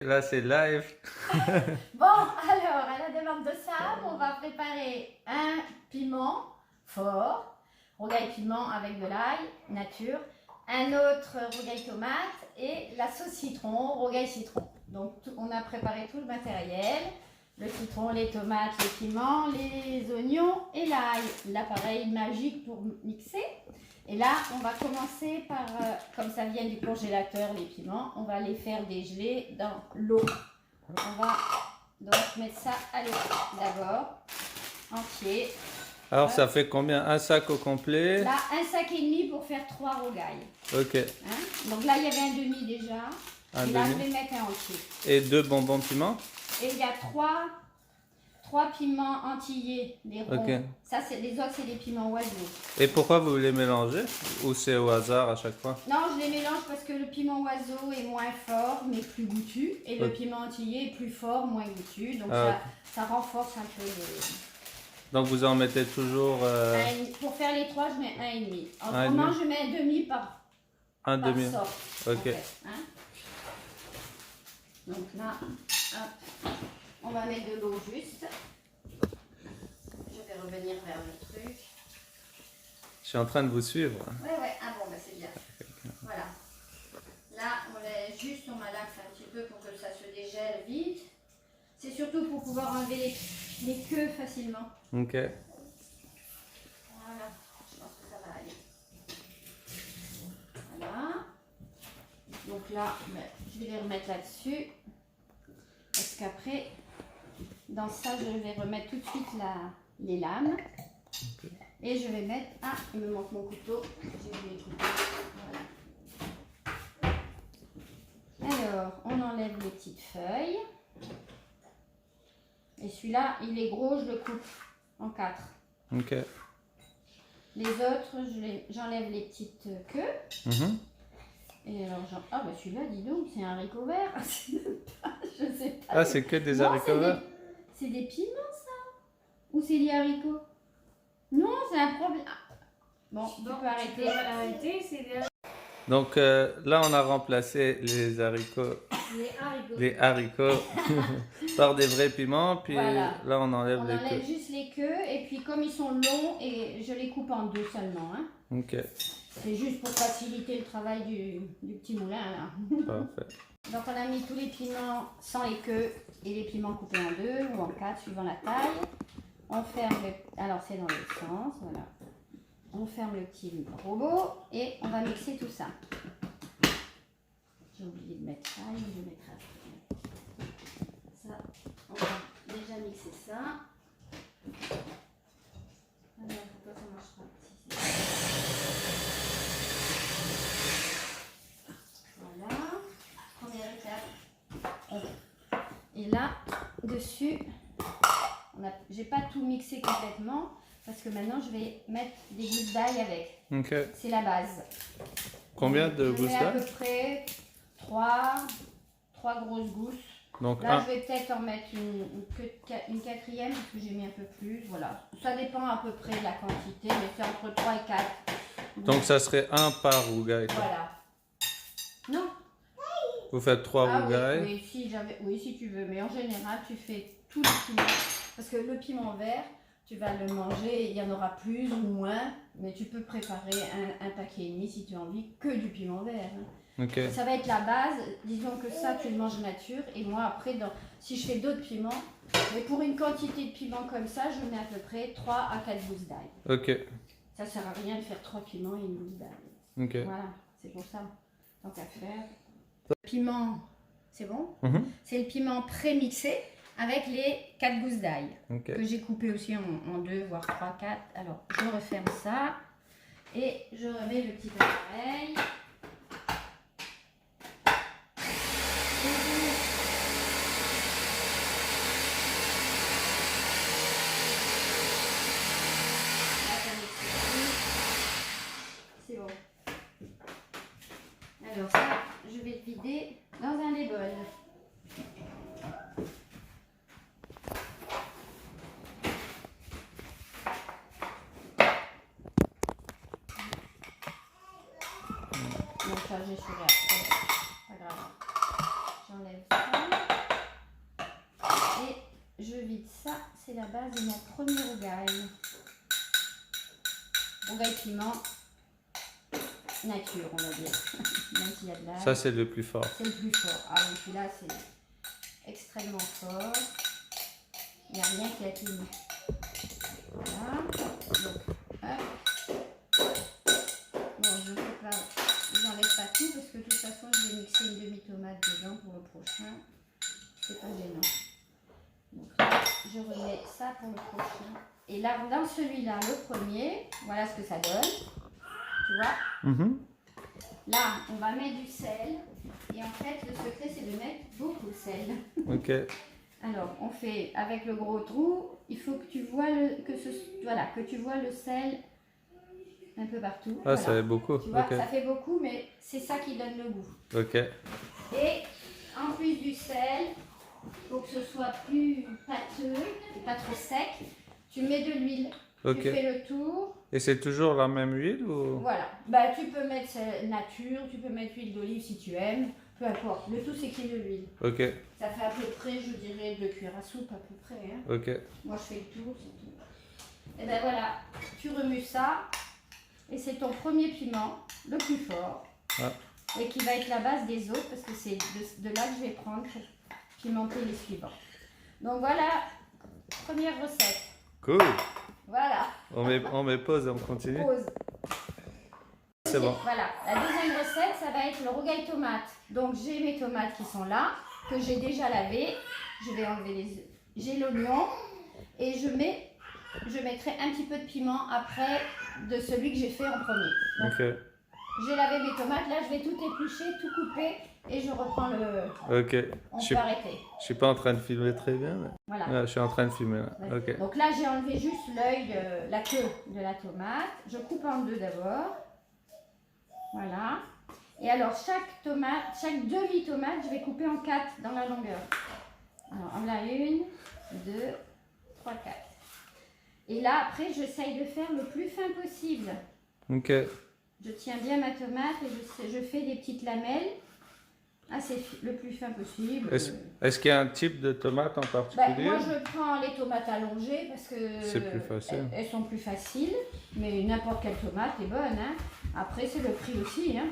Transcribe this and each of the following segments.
Là, c'est live. Bon, alors, à la demande de Sam, on va préparer un piment fort, rogaille piment avec de l'ail, nature, un autre rogaille tomate et la sauce citron, rogaille citron. Donc, on a préparé tout le matériel, le citron, les tomates, les piments, les oignons et l'ail. L'appareil magique pour mixer. Et là, on va commencer par, comme ça vient du congélateur, les piments, on va les faire dégeler dans l'eau. On va donc mettre ça à l'eau d'abord, entier. Alors, ça fait combien? Un sac au complet? Là, un sac et demi pour faire 3 rogailles. Ok. Hein? Donc là, il y avait un demi déjà. Un et là, demi. je vais mettre un entier. Et 2 bonbons piments? Et il y a trois piments antillais, les ronds. Ok. Ça, les autres, c'est des piments oiseaux. Et pourquoi vous les mélangez? Ou c'est au hasard à chaque fois? Non, je les mélange parce que le piment oiseau est moins fort, mais plus goûtu. Et le Ok. piment antillais est plus fort, moins goûtu. Donc Ah, ça renforce un peu le... Donc, vous en mettez toujours Pour faire les 3, je mets 1,5. Un et Autrement, demi. je mets un demi par demi. sorte. Ok. En fait, hein. Donc là, hop, on va mettre de l'eau juste. Je vais revenir vers le truc. Je suis en train de vous suivre. Ouais, ah bon, bah c'est bien. Voilà. Là, on malaxe un petit peu pour que ça se dégèle vite. C'est surtout pour pouvoir enlever les queues facilement. Ok. Voilà, je pense que ça va aller. Voilà. Donc là, je vais les remettre là-dessus. Parce qu'après, dans ça, je vais remettre tout de suite les lames. Ok. Et je vais mettre... Ah, il me manque mon couteau. J'ai oublié le couteau. Voilà. Alors, on enlève les petites feuilles. Et celui-là, il est gros, je le coupe en 4. Ok. Les autres, j'enlève les petites queues. Mhm. Et alors, ah bah celui-là, dis donc, c'est un haricot vert. Je sais pas. Ah, c'est que des Non, haricots verts? c'est des piments, ça? Ou c'est des haricots? Non, c'est un problème. Ah, bon, tu peux arrêter. C'est des Donc, là, on a remplacé les haricots haricots. par des vrais piments. Puis Voilà. là, on enlève On les enlève queues. juste les queues. Et puis, comme ils sont longs, et je les coupe en 2 seulement. Hein. Ok. C'est juste pour faciliter le travail du petit moulin, là. Parfait. Donc, on a mis tous les piments sans les queues et les piments coupés en 2 ou en 4, suivant la taille. On ferme le... Alors, c'est dans le sens, voilà. On ferme le petit robot et on va mixer tout ça. J'ai oublié de mettre ça, je vais mettre après. Ça, on va déjà mixer ça. Alors, pourquoi ça marche pas? Voilà. Première étape. Et là, dessus, j'ai pas tout mixé complètement parce que maintenant je vais mettre des gousses d'ail avec. Ok. C'est la base. Combien de Je gousses mets à d'ail? peu près 3 grosses gousses. Donc, Là, un. je vais peut-être en mettre une quatrième parce que j'ai mis un peu plus. Voilà. Ça dépend à peu près de la quantité, mais c'est entre 3 et 4. Donc, ça serait un par rougaille. quoi. Voilà. Non. Vous faites 3 Ah rougailles. oui, si tu veux. Mais en général, tu fais tout le piment. Parce que le piment vert, tu vas le manger, il y en aura plus ou moins. Mais tu peux préparer un paquet et demi si tu as envie que du piment vert. Hein. Ok. Ça va être la base. Disons que ça, tu le manges nature. Et moi, après, si je fais d'autres piments, mais pour une quantité de piment comme ça, je mets à peu près 3 à 4 gousses d'ail. Ok. Ça sert à rien de faire 3 piments et une gousse d'ail. Ok. Voilà, c'est pour ça. Tant qu'à faire. Le piment, c'est bon? Mhm. C'est le piment pré-mixé avec les 4 gousses d'ail Ok. que j'ai coupé aussi en 2, voire 3, 4. Alors, je referme ça et je remets le petit appareil. C'est bon. Alors ça, je vais le vider dans un des bols. c'est la base de notre premier rougail. Rougail piment nature, on va dire. Même s'il y a de l'ail. Ça, c'est le plus fort. C'est le plus fort. Ah oui, celui-là, c'est extrêmement fort. Il n'y a rien qui a tenu. Voilà. Donc, hop. Bon, je ne fais pas, j'enlève pas tout parce que de toute façon, je vais mixer une demi-tomate dedans pour le prochain. C'est pas gênant. Donc là, je remets ça pour le prochain. Et là, dans celui-là, le premier, voilà ce que ça donne. Tu vois? Là, on va mettre du sel. Et en fait, le secret, c'est de mettre beaucoup de sel. Ok. Alors, on fait avec le gros trou. Il faut que tu vois que tu vois le sel un peu partout. Ah, voilà. ça fait beaucoup. Tu vois, Ok. ça fait beaucoup, mais c'est ça qui donne le goût. Ok. Et en plus du sel, pour que ce soit plus pâteux et pas trop sec, tu mets de l'huile. Ok. Tu fais le tour. Et c'est toujours la même huile ou? Voilà. Bah, tu peux mettre nature, tu peux mettre huile d'olive si tu aimes. Peu importe. Le tout, c'est qu'il y ait de l'huile. Ok. Ça fait à peu près, je dirais, 2 cuillères à soupe à peu près. Hein. Ok. Moi, je fais le tour, c'est tout. Et ben voilà, tu remues ça. Et c'est ton premier piment, le plus fort. Ah. Et qui va être la base des autres, parce que c'est de là que je vais prendre pour pimenter les suivants. Donc voilà, première recette. Cool. Voilà. On met pause et on continue. Pause. C'est bon. Voilà, la deuxième recette, ça va être le rougail tomate. Donc j'ai mes tomates qui sont là, que j'ai déjà lavées. Je vais enlever les œufs. J'ai l'oignon et je mettrai un petit peu de piment après de celui que j'ai fait en premier. Donc, Ok. j'ai lavé mes tomates, là je vais tout éplucher, tout couper et je reprends le... Ok. On Je peut arrêter. suis pas en train de filmer très bien. Mais... Voilà. Ah, je suis en train de filmer là. Ouais. Ok. Donc là j'ai enlevé juste l'œil, la queue de la tomate. Je coupe en deux d'abord. Voilà. Et alors chaque demi-tomate, je vais couper en 4 dans la longueur. Alors on a 1, 2, 3, 4. Et là après j'essaye de faire le plus fin possible. Ok. Je tiens bien ma tomate et je fais des petites lamelles. assez le plus fin possible. Est-ce qu'il y a un type de tomate en particulier? Moi, je prends les tomates allongées parce que c'est plus facile. Elles sont plus faciles, mais n'importe quelle tomate est bonne. Hein. Après, c'est le prix aussi hein,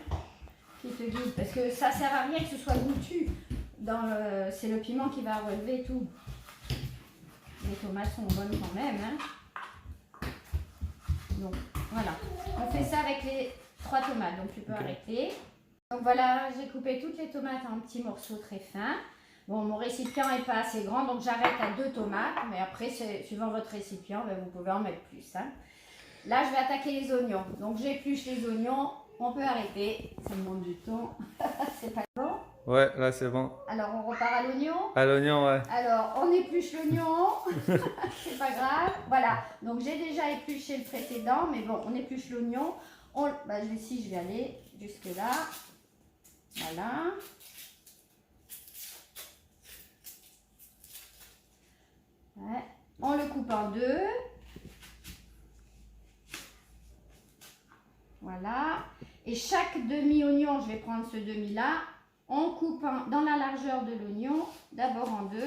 qui te guide, parce que ça sert à rien que ce soit goûtu. C'est le piment qui va relever tout. Les tomates sont bonnes quand même. Hein. Donc, voilà. On fait ça avec les 3 tomates, donc tu peux arrêter. Donc voilà, j'ai coupé toutes les tomates en petits morceaux très fins. Bon, mon récipient n'est pas assez grand, donc j'arrête à 2 tomates. Mais après, suivant votre récipient, ben, vous pouvez en mettre plus. Hein. Là, je vais attaquer les oignons. Donc j'épluche les oignons. On peut arrêter. Ça me demande du temps. C'est pas bon. Ouais, là c'est bon. Alors, on repart à l'oignon. À l'oignon, ouais. Alors, on épluche l'oignon. C'est pas grave. Voilà. Donc, j'ai déjà épluché le précédent, mais bon, on épluche l'oignon. Ici, je vais aller jusque là. Voilà. Ouais. On le coupe en 2. Voilà. Et chaque demi-oignon, je vais prendre ce demi-là. On coupe dans la largeur de l'oignon, d'abord en 2.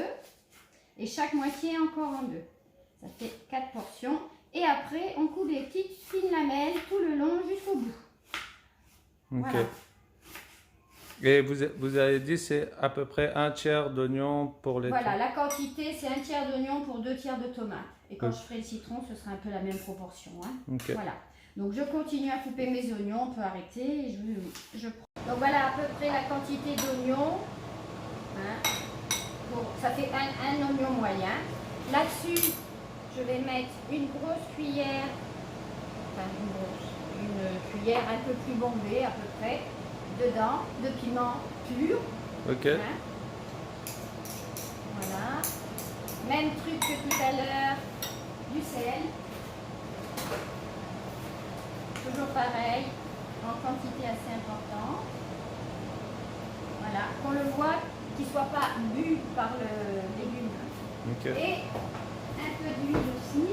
Et chaque moitié encore en 2. Ça fait 4 portions. Et après, on coupe des petites fines lamelles tout le long jusqu'au bout. Ok. Voilà. Et vous avez dit c'est à peu près 1/3 d'oignon pour les... Voilà, la quantité, c'est 1/3 d'oignon pour 2 tiers de tomate. Et quand je ferai le citron, ce sera un peu la même proportion. Hein. Okay. Voilà. Donc, je continue à couper mes oignons. On peut arrêter. Et je prends. Donc, voilà à peu près la quantité d'oignons. Hein. Ça fait un oignon moyen. Là-dessus, je vais mettre une grosse cuillère. Enfin, une cuillère un peu plus bombée à peu près. Dedans, de piment pur. Ok. Hein. Voilà. Même truc que tout à l'heure, du sel. Toujours pareil, en quantité assez importante. Voilà, qu'on le voit, qu'il ne soit pas bu par le légume. Okay. Et un peu d'huile aussi.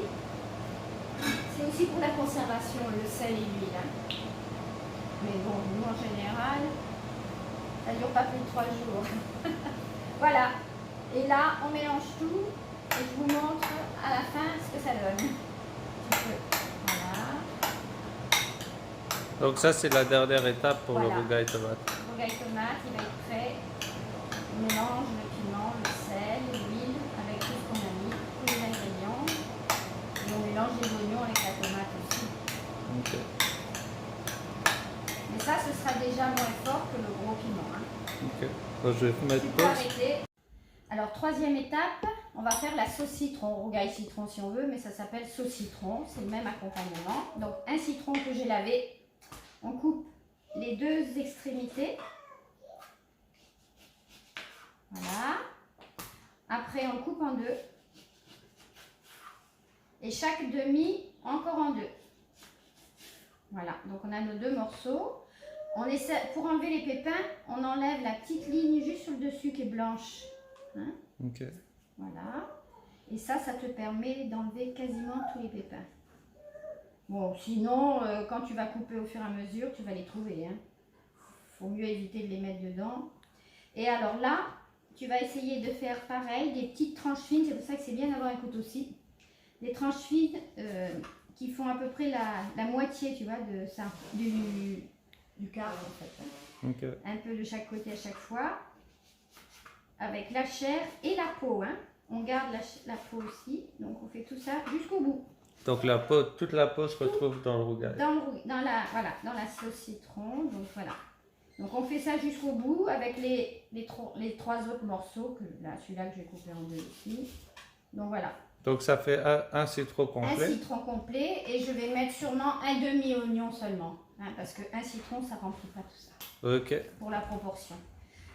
C'est aussi pour la conservation, le sel et l'huile. Hein. Mais bon, nous en général, ça ne dure pas plus de 3 jours. Voilà. Et là, on mélange tout. et je vous montre à la fin ce que ça donne. Voilà. Donc ça, c'est la dernière étape pour Voilà. le rougail tomate. Le rougail tomate, il va être prêt. On mélange le piment, le sel, l'huile avec tout ce qu'on a mis, tous les ingrédients. Et on mélange les oignons avec la tomate aussi. Ok. Mais ça, ce sera déjà moins fort que le gros piment. Hein. Ok. Donc, je vais mettre Tu peux pause. arrêter. Alors, troisième étape, on va faire la sauce citron, rougail citron si on veut, mais ça s'appelle sauce citron, c'est le même accompagnement. Donc, un citron que j'ai lavé, on coupe les deux extrémités. Voilà. Après, on coupe en deux. Et chaque demi, encore en deux. Voilà, donc on a nos deux morceaux. On essaie, pour enlever les pépins, on enlève la petite ligne juste sur le dessus qui est blanche. Hein? Ok. Voilà. Et ça te permet d'enlever quasiment tous les pépins. Bon, sinon, quand tu vas couper au fur et à mesure, tu vas les trouver. Hein. Faut mieux éviter de les mettre dedans. Et alors là, tu vas essayer de faire pareil, des petites tranches fines. C'est pour ça que c'est bien d'avoir un couteau-ci. Des tranches fines qui font à peu près la moitié, tu vois, de ça, du quart en fait. Hein. Ok. Un peu de chaque côté à chaque fois. Avec la chair et la peau. Hein. On garde la peau aussi. Donc on fait tout ça jusqu'au bout. Donc la peau, toute la peau se retrouve dans le rougail. Dans la sauce citron. Donc voilà. Donc on fait ça jusqu'au bout avec les trois autres morceaux. Celui-là que je vais couper en deux ici. Donc voilà. Donc ça fait un citron complet. Un citron complet et je vais mettre sûrement un demi-oignon seulement. Hein, parce qu'un citron, ça ne remplit pas tout ça. Ok. Pour la proportion.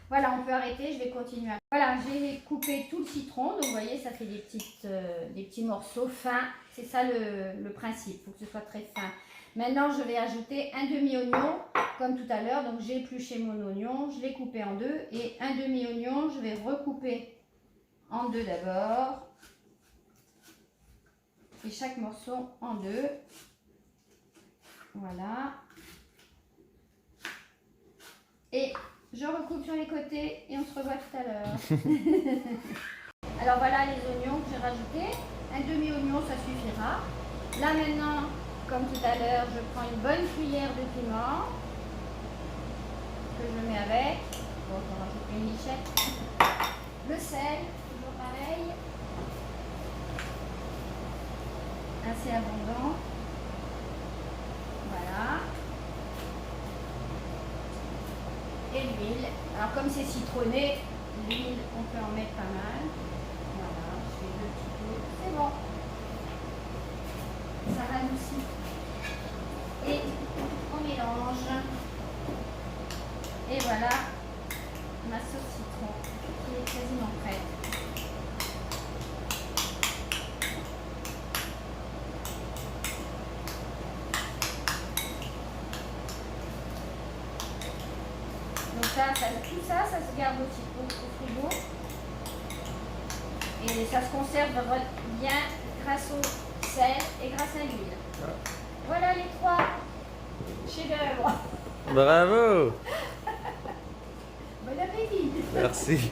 Voilà, on peut arrêter, je vais continuer. Voilà, j'ai coupé tout le citron. Donc vous voyez, ça fait des petits morceaux fins. C'est ça le principe, il faut que ce soit très fin. Maintenant, je vais ajouter un demi-oignon, comme tout à l'heure. Donc j'ai épluché mon oignon, je l'ai coupé en deux. Et un demi-oignon, je vais recouper en deux d'abord. Et chaque morceau en deux. Voilà. Et je recoupe sur les côtés et on se revoit tout à l'heure. Alors voilà les oignons que j'ai rajoutés. Un demi-oignon, ça suffira. Là maintenant, comme tout à l'heure, je prends une bonne cuillère de piment que je mets avec. Bon, je vais rajouter une lichette. Le sel, toujours pareil. Assez abondant. Voilà. Et l'huile. Alors comme c'est citronné, l'huile, on peut en mettre pas mal. Voilà, je fais 2 petits tours. C'est bon. Ça radoucit. Et on mélange. Et voilà ma sauce citron qui est quasiment prête. Tout ça se garde au frigo et ça se conserve bien grâce au sel et grâce à l'huile. Voilà les 3 chefs-d'œuvre. Bravo. Bon appétit. Merci.